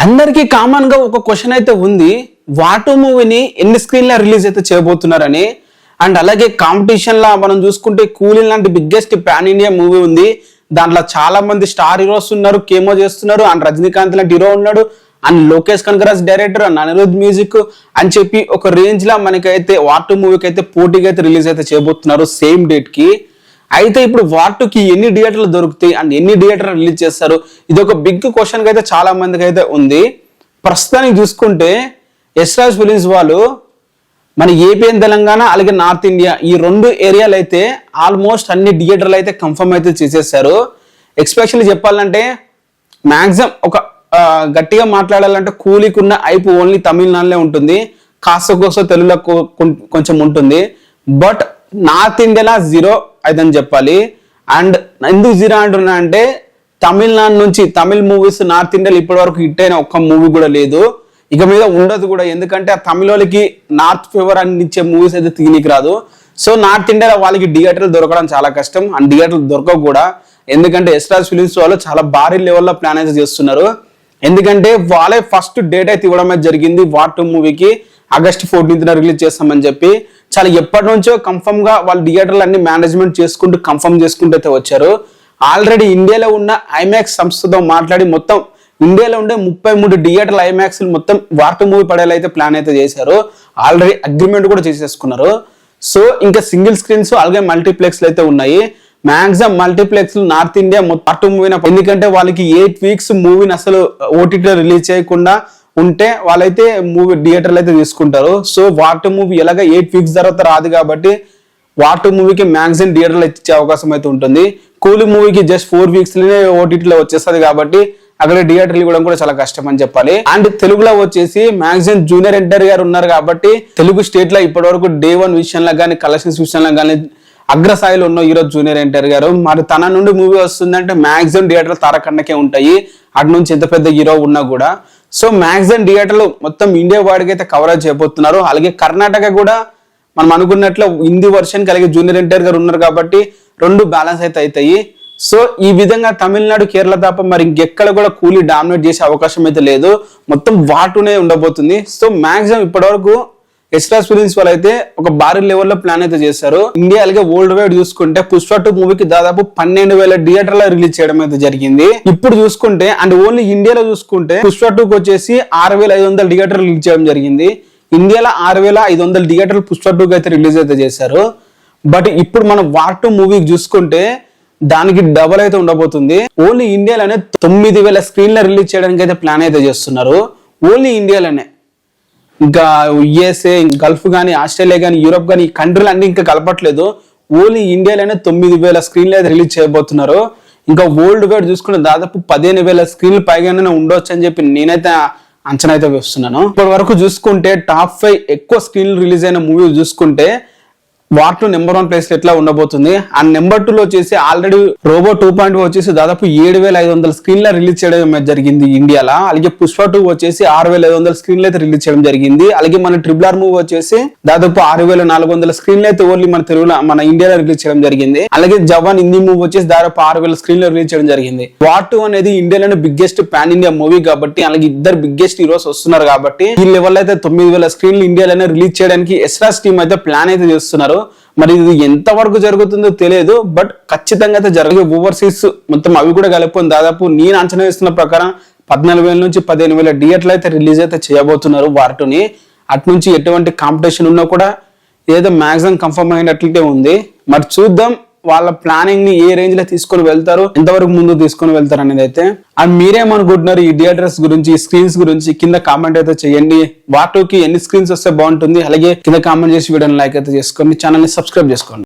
అందరికీ కామన్ గా ఒక క్వశ్చన్ అయితే ఉంది, వాటు మూవీని ఎన్ని స్క్రీన్ లో రిలీజ్ అయితే చేయబోతున్నారని. అండ్ అలాగే కాంపిటీషన్ లా మనం చూసుకుంటే కూలీ లాంటి బిగ్గెస్ట్ పాన్ ఇండియా మూవీ ఉంది. దాంట్లో చాలా మంది స్టార్ హీరోస్ ఉన్నారు, కేమో చేస్తున్నారు. అండ్ రజనీకాంత్ లాంటి హీరో ఉన్నాడు, and Lokesh Kanagaraj director, and Anirudh music అని చెప్పి ఒక రేంజ్ లా మనకైతే వాటు మూవీకి అయితే పోటీగా అయితే రిలీజ్ అయితే చేయబోతున్నారు సేమ్ డేట్ కి. అయితే ఇప్పుడు వాటుకి ఎన్ని థియేటర్లు దొరుకుతాయి అండ్ ఎన్ని థియేటర్లు రిలీజ్ చేస్తారు, ఇది ఒక బిగ్ క్వశ్చన్ అయితే చాలా మందికి అయితే ఉంది. ప్రస్తుతానికి చూసుకుంటే యశ్రాజ్ ఫిలిమ్స్ వాళ్ళు మన ఏపీ అండ్ తెలంగాణ అలాగే నార్త్ ఇండియా ఈ రెండు ఏరియాలు అయితే ఆల్మోస్ట్ అన్ని థియేటర్లు అయితే కన్ఫర్మ్ అయితే చేసేసారు. ఎక్స్పెషల్లీ చెప్పాలంటే మ్యాక్సిమం ఒక గట్టిగా మాట్లాడాలంటే కూలీకి ఉన్న ఐపు ఓన్లీ తమిళనాడులో ఉంటుంది, కాస్త కోస్త తెలుగులో కొంచెం ఉంటుంది. బట్ నార్త్ ఇండియాలో జీరో అయిదని చెప్పాలి. అండ్ ఎందుకు జీరో అంటున్నా అంటే తమిళనాడు నుంచి తమిళ్ మూవీస్ నార్త్ ఇండియాలో ఇప్పటి వరకు హిట్ అయిన ఒక్క మూవీ కూడా లేదు, ఇక మీద ఉండదు కూడా. ఎందుకంటే ఆ తమిళ వాళ్ళకి నార్త్ ఫేవర్ అని ఇచ్చే మూవీస్ అయితే తీయనికి రాదు. సో నార్త్ ఇండియాలో వాళ్ళకి థియేటర్లు దొరకడం చాలా కష్టం, అండ్ థియేటర్లు దొరకవు కూడా. ఎందుకంటే యశ్రాజ్ ఫిలిమ్స్ వాళ్ళు చాలా భారీ లెవెల్లో ప్లాన్ అయితే చేస్తున్నారు. ఎందుకంటే వాళ్ళే ఫస్ట్ డేట్ అయితే ఇవ్వడం అయితే జరిగింది వాటు మూవీకి, ఆగస్ట్ 14th రిలీజ్ చేస్తామని చెప్పి. చాలా ఎప్పటి నుంచో కన్ఫర్మ్ గా వాళ్ళ థియేటర్లు అన్ని మేనేజ్మెంట్ చేసుకుంటూ కన్ఫర్మ్ చేసుకుంటూ అయితే వచ్చారు. ఆల్రెడీ ఇండియాలో ఉన్న ఐమాక్స్ సంస్థతో మాట్లాడి మొత్తం ఇండియాలో ఉండే 33 థియేటర్ల ఐమాక్స్ మొత్తం వాటు మూవీ పడేలా అయితే ప్లాన్ అయితే చేశారు. ఆల్రెడీ అగ్రిమెంట్ కూడా చేసేసుకున్నారు. సో ఇంకా సింగిల్ స్క్రీన్స్ అలాగే మల్టీప్లెక్స్ అయితే ఉన్నాయి. మాక్సిమం మల్టీప్లెక్స్ నార్త్ ఇండియా వాటు మూవీని, ఎందుకంటే వాళ్ళకి 8 weeks మూవీని అసలు ఓటీటీలో రిలీజ్ చేయకుండా ఉంటే వాళ్ళైతే మూవీ థియేటర్లు అయితే తీసుకుంటారు. సో వాటు మూవీ ఎలాగ 8 weeks తర్వాత రాదు కాబట్టి వాటు మూవీకి మ్యాక్సిమం థియేటర్లు ఇచ్చే అవకాశం అయితే ఉంటుంది. కూలీ మూవీకి జస్ట్ 4 weeks లోనే ఓటీటీలో వచ్చేస్తుంది కాబట్టి అక్కడ థియేటర్లు ఇవ్వడం కూడా చాలా కష్టం అని చెప్పాలి. అండ్ తెలుగులో వచ్చేసి మ్యాక్సిమం జూనియర్ ఎన్టీఆర్ గారు ఉన్నారు కాబట్టి తెలుగు స్టేట్ లో ఇప్పటి వరకు డే 1 విషయంలో కానీ కలెక్షన్స్ విషయంలో కానీ అగ్రస్థాయిలో ఉన్న హీరో జూనియర్ ఎన్టీఆర్ గారు. మరి తన నుండి మూవీ వస్తుందంటే మ్యాక్సిమం థియేటర్లు తారకన్నకే ఉంటాయి, అటు నుంచి ఎంత పెద్ద హీరో ఉన్నా కూడా. సో మ్యాక్సిమం థియేటర్లు మొత్తం ఇండియా వాడికి అయితే కవరేజ్ చేయబోతున్నారు. అలాగే కర్ణాటక కూడా మనం అనుకున్నట్లు హిందీ వర్షన్ అలాగే జూనియర్ ఎన్టీఆర్ గారు ఉన్నారు కాబట్టి రెండు బ్యాలెన్స్ అయితే అవుతాయి. సో ఈ విధంగా తమిళనాడు, కేరళ తప్ప మరి ఇంకెక్కడ కూడా కూలీ డామినేట్ చేసే అవకాశం అయితే లేదు, మొత్తం వాటునే ఉండబోతుంది. సో మ్యాక్సిమం ఇప్పటి వరకు యశ్రాజ్ ఫిలిమ్స్ వాళ్ళు అయితే ఒక భారీ లెవెల్లో ప్లాన్ అయితే చేశారు. ఇండియా అలాగే వరల్డ్ వైడ్ చూసుకుంటే పుష్ప 2 మూవీకి దాదాపు 12,000 థియేటర్ల రిలీజ్ చేయడం అయితే జరిగింది. ఇప్పుడు చూసుకుంటే అండ్ ఓన్లీ ఇండియాలో చూసుకుంటే పుష్ప 2కి వచ్చేసి 6,500 థియేటర్లు రిలీజ్ చేయడం జరిగింది. ఇండియాలో 6,500 థియేటర్లు పుష్ప 2కి అయితే రిలీజ్ అయితే చేశారు. బట్ ఇప్పుడు మనం వాటు మూవీకి చూసుకుంటే దానికి డబల్ అయితే ఉండబోతుంది. ఓన్లీ ఇండియాలోనే 9,000 స్క్రీన్ల రిలీజ్ చేయడానికి అయితే ప్లాన్ అయితే చేస్తున్నారు. ఓన్లీ ఇండియాలోనే, ఇంకా యుఎస్ఏ, గల్ఫ్ కానీ, ఆస్ట్రేలియా కానీ, యూరోప్ కానీ ఈ కంట్రీలు అన్ని ఇంకా కలపట్లేదు. ఓన్లీ ఇండియాలోనే 9,000 స్క్రీన్లు అయితే రిలీజ్ చేయబోతున్నారు. ఇంకా వరల్డ్ వైడ్ చూసుకుంటే దాదాపు 15,000 స్క్రీన్లు పైగానే ఉండొచ్చు అని చెప్పి నేనైతే అంచనా అయితే వేస్తున్నాను. ఇప్పటి వరకు చూసుకుంటే టాప్ 5 ఎక్కువ స్క్రీన్లు రిలీజ్ అయిన మూవీ చూసుకుంటే వాటు నెంబర్ 1 ప్లేస్ ఎట్లా ఉండబోతుంది. అండ్ నెంబర్ 2లో వచ్చేసి ఆల్రెడీ రోబో 2.0 వచ్చేసి దాదాపు 7,500 స్క్రీన్ల రిలీజ్ చేయడం జరిగింది ఇండియాలో. అలాగే పుష్ప 2 వచ్చేసి 6,500 స్క్రీన్లు అయితే రిలీజ్ చేయడం జరిగింది. అలాగే మన RRR మూవీ వచ్చేసి దాదాపు 6,400 స్క్రీన్లు అయితే ఓన్లీ మన తెలుగులో మన ఇండియాలో రిలీజ్ చేయడం జరిగింది. అలాగే జవాన్ హిందీ మూవీ వచ్చేసి దాదాపు 6,000 స్క్రీన్లు రిలీజ్ చేయడం జరిగింది. వాటు అనేది ఇండియాలోనే బిగ్గెస్ట్ పాన్ ఇండియా మూవీ కాబట్టి, అలాగే ఇద్దరు బిగ్గెస్ట్ హీరోస్ వస్తున్నారు కాబట్టి ఈ లెవెల్ అయితే 9,000 స్క్రీన్లు ఇండియాలోనే రిలీజ్ చేయడానికి యశ్రాజ్ టీమ్ అయితే ప్లాన్ అయితే చేస్తున్నారు. మరి ఇది ఎంత వరకు జరుగుతుందో తెలియదు, బట్ ఖచ్చితంగా అయితే జరగదు. ఓవర్సీస్ మొత్తం అవి కూడా కలుపుకొని దాదాపు నేను అంచనా వేస్తున్న ప్రకారం 14,000 నుంచి 15,000 థియేటర్లు అయితే రిలీజ్ అయితే చేయబోతున్నారు వాటుని. అటు నుంచి ఎటువంటి కాంపిటీషన్ ఉన్నా కూడా ఏదో మ్యాక్సిమం కన్ఫర్మ్ అయినట్లయితే ఉంది. మరి చూద్దాం వాళ్ళ ప్లానింగ్ ని ఏ రేంజ్ లో తీసుకొని వెళ్తారు, ఎంతవరకు ముందు తీసుకొని వెళ్తారు అనేది అయితే. అండ్ మీరేమనుకుంటున్నారు ఈ థియేటర్స్ గురించి, ఈ స్క్రీన్స్ గురించి కింద కామెంట్ అయితే చేయండి. వాటుకి ఎన్ని స్క్రీన్స్ వస్తే బాగుంటుంది, అలాగే కింద కామెంట్ చేసి వీడియోని లైక్ అయితే చేసుకోండి, ఛానల్ ని సబ్స్క్రైబ్ చేసుకోండి.